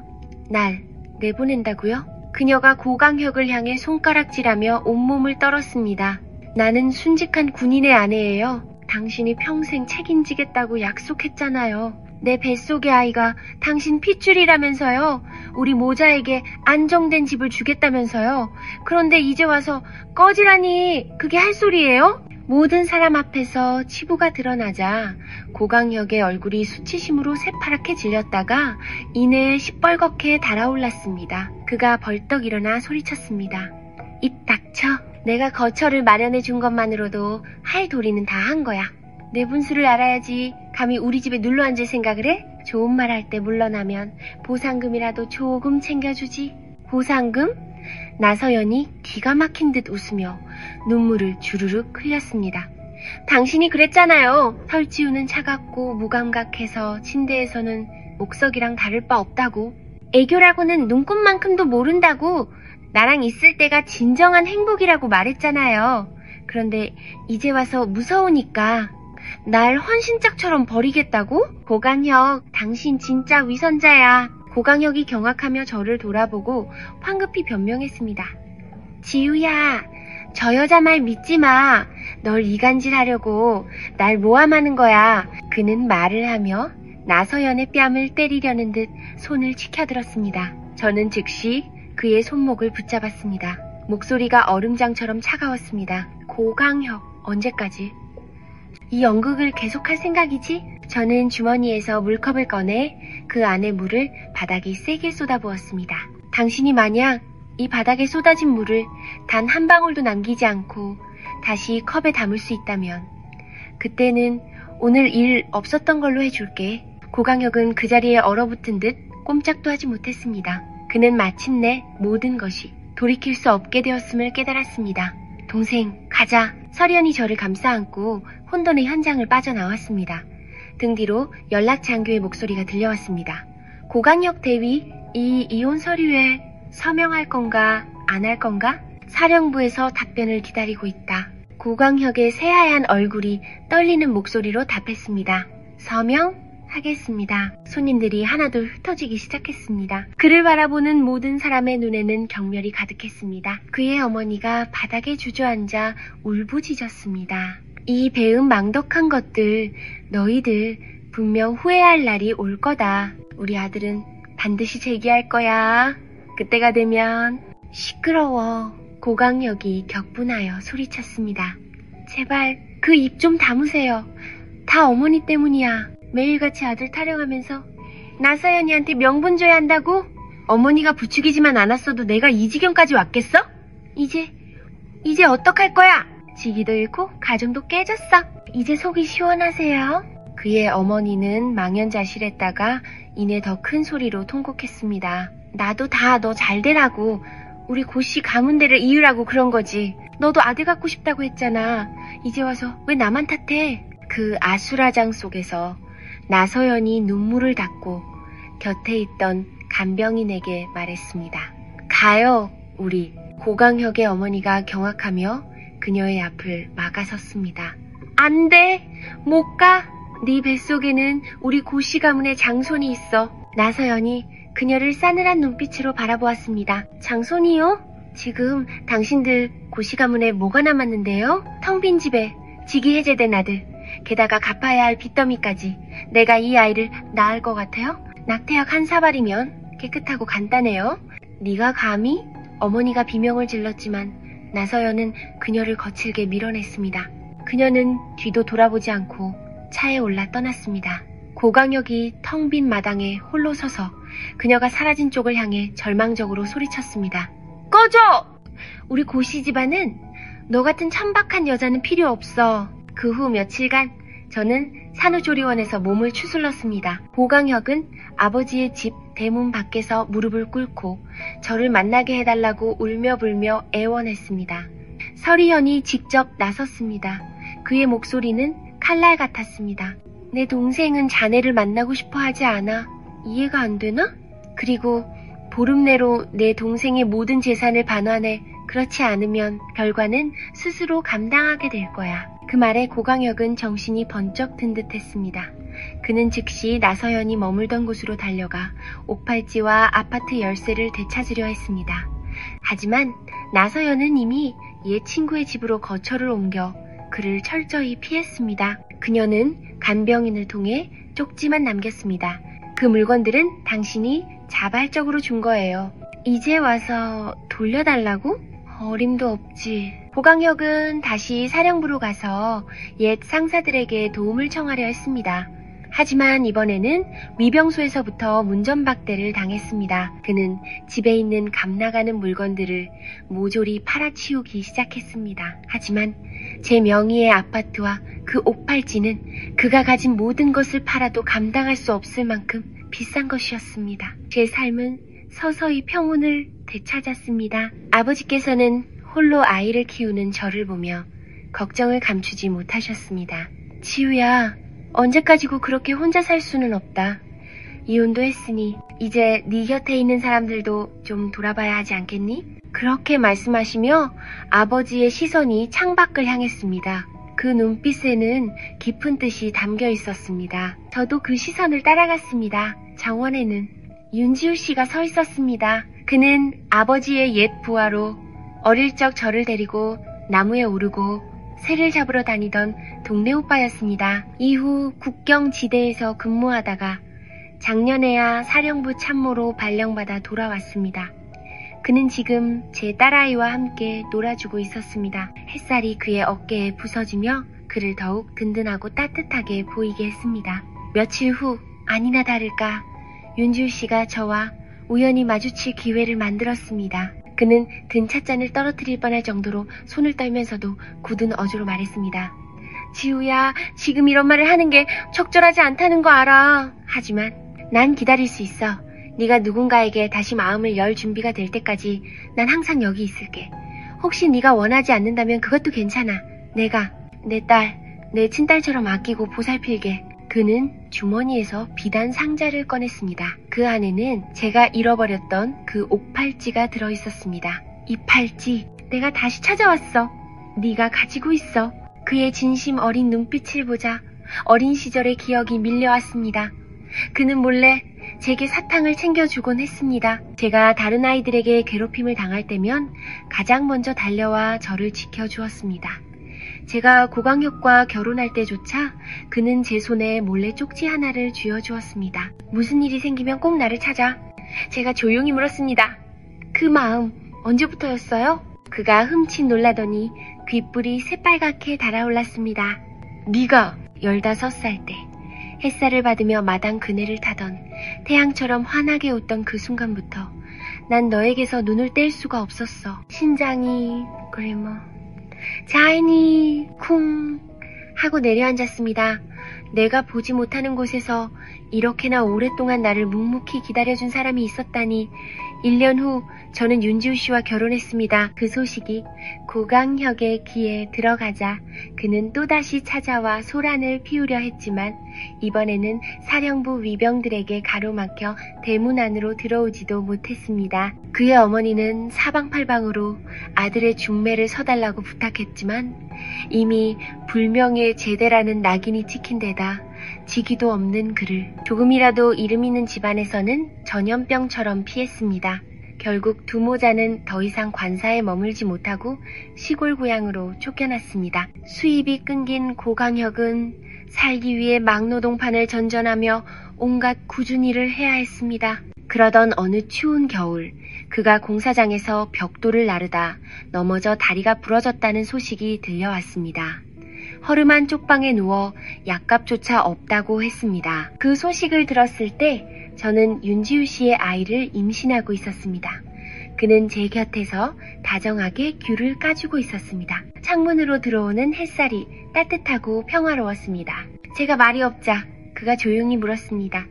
날 내보낸다고요? 그녀가 고강혁을 향해 손가락질하며 온몸을 떨었습니다. 나는 순직한 군인의 아내예요. 당신이 평생 책임지겠다고 약속했잖아요. 내 뱃속의 아이가 당신 핏줄이라면서요. 우리 모자에게 안정된 집을 주겠다면서요. 그런데 이제 와서 꺼지라니 그게 할 소리예요? 모든 사람 앞에서 치부가 드러나자 고강혁의 얼굴이 수치심으로 새파랗게 질렸다가 이내에 시뻘겋게 달아올랐습니다. 그가 벌떡 일어나 소리쳤습니다. 입 닥쳐. 내가 거처를 마련해 준 것만으로도 할 도리는 다 한 거야. 내 분수를 알아야지 감히 우리 집에 눌러 앉을 생각을 해? 좋은 말 할 때 물러나면 보상금이라도 조금 챙겨주지. 보상금? 나서연이 기가 막힌 듯 웃으며 눈물을 주르륵 흘렸습니다. 당신이 그랬잖아요. 설지우는 차갑고 무감각해서 침대에서는 목석이랑 다를 바 없다고. 애교라고는 눈꽃만큼도 모른다고. 나랑 있을 때가 진정한 행복이라고 말했잖아요. 그런데 이제 와서 무서우니까 날 헌신짝처럼 버리겠다고? 고강혁, 당신 진짜 위선자야. 고강혁이 경악하며 저를 돌아보고 황급히 변명했습니다. 지우야, 저 여자 말 믿지 마. 널 이간질하려고 날 모함하는 거야. 그는 말을 하며 나서연의 뺨을 때리려는 듯 손을 치켜들었습니다. 저는 즉시 그의 손목을 붙잡았습니다. 목소리가 얼음장처럼 차가웠습니다. 고강혁, 언제까지? 이 연극을 계속할 생각이지? 저는 주머니에서 물컵을 꺼내 그 안에 물을 바닥에 세게 쏟아부었습니다. 당신이 만약 이 바닥에 쏟아진 물을 단 한 방울도 남기지 않고 다시 컵에 담을 수 있다면 그때는 오늘 일 없었던 걸로 해줄게. 고강혁은 그 자리에 얼어붙은 듯 꼼짝도 하지 못했습니다. 그는 마침내 모든 것이 돌이킬 수 없게 되었음을 깨달았습니다. 동생, 가자. 설희연이 저를 감싸 안고 혼돈의 현장을 빠져나왔습니다. 등 뒤로 연락장교의 목소리가 들려왔습니다. 고강혁 대위, 이 이혼 서류에 서명할 건가 안 할 건가? 사령부에서 답변을 기다리고 있다. 고강혁의 새하얀 얼굴이 떨리는 목소리로 답했습니다. 서명하겠습니다. 손님들이 하나둘 흩어지기 시작했습니다. 그를 바라보는 모든 사람의 눈에는 경멸이 가득했습니다. 그의 어머니가 바닥에 주저앉아 울부짖었습니다. 이 배은 망덕한 것들, 너희들 분명 후회할 날이 올 거다. 우리 아들은 반드시 재기할 거야. 그때가 되면. 시끄러워. 고강혁이 격분하여 소리쳤습니다. 제발 그 입 좀 다무세요. 다 어머니 때문이야. 매일같이 아들 타령하면서 나서연이한테 명분 줘야 한다고? 어머니가 부추기지만 않았어도 내가 이 지경까지 왔겠어? 이제 어떡할 거야? 직위도 잃고 가정도 깨졌어. 이제 속이 시원하세요? 그의 어머니는 망연자실했다가 이내 더 큰 소리로 통곡했습니다. 나도 다 너 잘되라고, 우리 고씨 가문대를 이으라고 그런 거지. 너도 아들 갖고 싶다고 했잖아. 이제 와서 왜 나만 탓해? 그 아수라장 속에서 나서연이 눈물을 닦고 곁에 있던 간병인에게 말했습니다. 가요, 우리. 고강혁의 어머니가 경악하며 그녀의 앞을 막아섰습니다. 안 돼, 못 가. 네 뱃속에는 우리 고씨 가문의 장손이 있어. 나서연이 그녀를 싸늘한 눈빛으로 바라보았습니다. 장손이요? 지금 당신들 고씨 가문에 뭐가 남았는데요? 텅 빈 집에 직위 해제된 아들, 게다가 갚아야 할 빚더미까지. 내가 이 아이를 낳을 것 같아요? 낙태약 한 사발이면 깨끗하고 간단해요. 네가 감히? 어머니가 비명을 질렀지만 나서연은 그녀를 거칠게 밀어냈습니다. 그녀는 뒤도 돌아보지 않고 차에 올라 떠났습니다. 고강혁이 텅 빈 마당에 홀로 서서 그녀가 사라진 쪽을 향해 절망적으로 소리쳤습니다. 꺼져! 우리 고씨 집안은 너 같은 천박한 여자는 필요 없어. 그 후 며칠간 저는 산후조리원에서 몸을 추슬렀습니다. 고강혁은 아버지의 집 대문 밖에서 무릎을 꿇고 저를 만나게 해달라고 울며불며 애원했습니다. 서리현이 직접 나섰습니다. 그의 목소리는 칼날 같았습니다. 내 동생은 자네를 만나고 싶어 하지 않아. 이해가 안 되나? 그리고 보름 내로 내 동생의 모든 재산을 반환해. 그렇지 않으면 결과는 스스로 감당하게 될 거야. 그 말에 고강혁은 정신이 번쩍 든 듯했습니다. 그는 즉시 나서연이 머물던 곳으로 달려가 옥팔찌와 아파트 열쇠를 되찾으려 했습니다. 하지만 나서연은 이미 옛 친구의 집으로 거처를 옮겨 그를 철저히 피했습니다. 그녀는 간병인을 통해 쪽지만 남겼습니다. 그 물건들은 당신이 자발적으로 준 거예요. 이제 와서 돌려달라고? 어림도 없지. 고강혁은 다시 사령부로 가서 옛 상사들에게 도움을 청하려 했습니다. 하지만 이번에는 위병소에서부터 문전박대를 당했습니다. 그는 집에 있는 값나가는 물건들을 모조리 팔아치우기 시작했습니다. 하지만 제 명의의 아파트와 그 옥팔찌는 그가 가진 모든 것을 팔아도 감당할 수 없을 만큼 비싼 것이었습니다. 제 삶은 서서히 평온을 되찾았습니다. 아버지께서는 홀로 아이를 키우는 저를 보며 걱정을 감추지 못하셨습니다. 지우야, 언제까지고 그렇게 혼자 살 수는 없다. 이혼도 했으니 이제 네 곁에 있는 사람들도 좀 돌아봐야 하지 않겠니? 그렇게 말씀하시며 아버지의 시선이 창밖을 향했습니다. 그 눈빛에는 깊은 뜻이 담겨 있었습니다. 저도 그 시선을 따라갔습니다. 정원에는 윤지우 씨가 서 있었습니다. 그는 아버지의 옛 부하로 어릴 적 저를 데리고 나무에 오르고 새를 잡으러 다니던 동네 오빠였습니다. 이후 국경지대에서 근무하다가 작년에야 사령부 참모로 발령받아 돌아왔습니다. 그는 지금 제 딸아이와 함께 놀아주고 있었습니다. 햇살이 그의 어깨에 부서지며 그를 더욱 든든하고 따뜻하게 보이게 했습니다. 며칠 후 아니나 다를까 윤지우 씨가 저와 우연히 마주칠 기회를 만들었습니다. 그는 든 찻잔을 떨어뜨릴 뻔할 정도로 손을 떨면서도 굳은 어조로 말했습니다. 지우야, 지금 이런 말을 하는 게 적절하지 않다는 거 알아. 하지만 난 기다릴 수 있어. 네가 누군가에게 다시 마음을 열 준비가 될 때까지 난 항상 여기 있을게. 혹시 네가 원하지 않는다면 그것도 괜찮아. 내가 내 딸, 내 친딸처럼 아끼고 보살필게. 그는 주머니에서 비단 상자를 꺼냈습니다. 그 안에는 제가 잃어버렸던 그 옥팔찌가 들어있었습니다. 이 팔찌, 내가 다시 찾아왔어. 네가 가지고 있어. 그의 진심 어린 눈빛을 보자 어린 시절의 기억이 밀려왔습니다. 그는 몰래 제게 사탕을 챙겨주곤 했습니다. 제가 다른 아이들에게 괴롭힘을 당할 때면 가장 먼저 달려와 저를 지켜주었습니다. 제가 고강혁과 결혼할 때조차 그는 제 손에 몰래 쪽지 하나를 쥐어주었습니다. 무슨 일이 생기면 꼭 나를 찾아. 제가 조용히 물었습니다. 그 마음 언제부터였어요? 그가 흠칫 놀라더니 귓불이 새빨갛게 달아올랐습니다. 네가 15살 때 햇살을 받으며 마당 그네를 타던 태양처럼 환하게 웃던 그 순간부터 난 너에게서 눈을 뗄 수가 없었어. 심장이 그래머 자이니 쿵 하고 내려앉았습니다. 내가 보지 못하는 곳에서 이렇게나 오랫동안 나를 묵묵히 기다려준 사람이 있었다니. 1년 후 저는 윤지우 씨와 결혼했습니다. 그 소식이 고강혁의 귀에 들어가자 그는 또다시 찾아와 소란을 피우려 했지만 이번에는 사령부 위병들에게 가로막혀 대문 안으로 들어오지도 못했습니다. 그의 어머니는 사방팔방으로 아들의 중매를 서달라고 부탁했지만 이미 불명예 제대라는 낙인이 찍힌 데다 직위도 없는 그를 조금이라도 이름 있는 집안에서는 전염병처럼 피했습니다. 결국 두 모자는 더 이상 관사에 머물지 못하고 시골 고향으로 쫓겨났습니다. 수입이 끊긴 고강혁은 살기 위해 막노동판을 전전하며 온갖 꾸준히 일을 해야 했습니다. 그러던 어느 추운 겨울 그가 공사장에서 벽돌을 나르다 넘어져 다리가 부러졌다는 소식이 들려왔습니다. 허름한 쪽방에 누워 약값조차 없다고 했습니다. 그 소식을 들었을 때 저는 윤지우 씨의 아이를 임신하고 있었습니다. 그는 제 곁에서 다정하게 귤을 까주고 있었습니다. 창문으로 들어오는 햇살이 따뜻하고 평화로웠습니다. 제가 말이 없자 그가 조용히 물었습니다.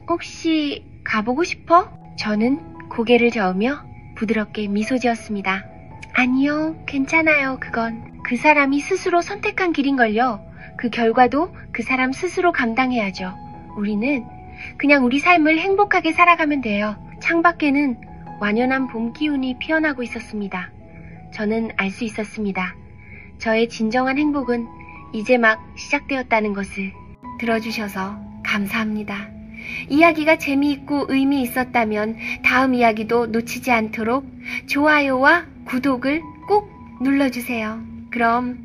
혹시 가보고 싶어? 저는 고개를 저으며 부드럽게 미소 지었습니다. 아니요, 괜찮아요, 그건. 그 사람이 스스로 선택한 길인걸요. 그 결과도 그 사람 스스로 감당해야죠. 우리는 그냥 우리 삶을 행복하게 살아가면 돼요. 창밖에는 완연한 봄 기운이 피어나고 있었습니다. 저는 알 수 있었습니다. 저의 진정한 행복은 이제 막 시작되었다는 것을. 들어주셔서 감사합니다. 이야기가 재미있고 의미 있었다면 다음 이야기도 놓치지 않도록 좋아요와 구독을 꼭 눌러주세요. 그럼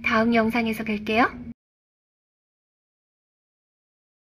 다음 영상에서 뵐게요.